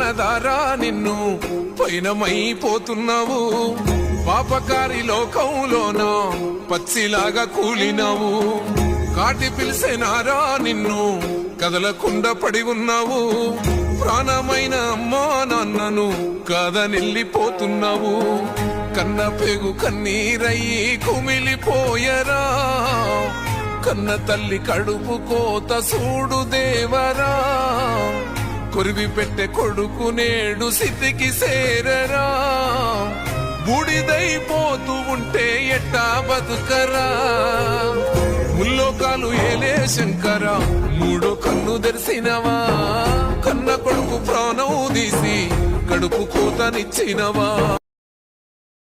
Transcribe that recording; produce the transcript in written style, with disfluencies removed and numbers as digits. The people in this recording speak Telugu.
ప్రాణదారా నిన్ను పైనమైపోతున్నావు. పాపకారి లోకంలోన పచ్చిలాగా కూలినావు. కాటి పిలిసేనారా నిన్ను కదలకుండా పడి ఉన్నావు. ప్రాణమైన అమ్మా నాన్నను కాదనెళ్ళిపోతున్నావు. కన్న పేగు కన్నీరయ్యి కుమిలిపోయరా. కన్న తల్లి కడుపు కోత సూడు దేవరా. కొరివి పెట్టే కొడుకు నేడు స్థితికి సేరరా. బూడిదైపోతూ ఉంటే ఎట్టా బతుకరా. ముల్లోకాలు ఏలే శంకరా, మూడో కన్ను తెరిసినవా. కన్న కొడుకు ప్రాణం తీసి కడుపు కోతనిచ్చినవా.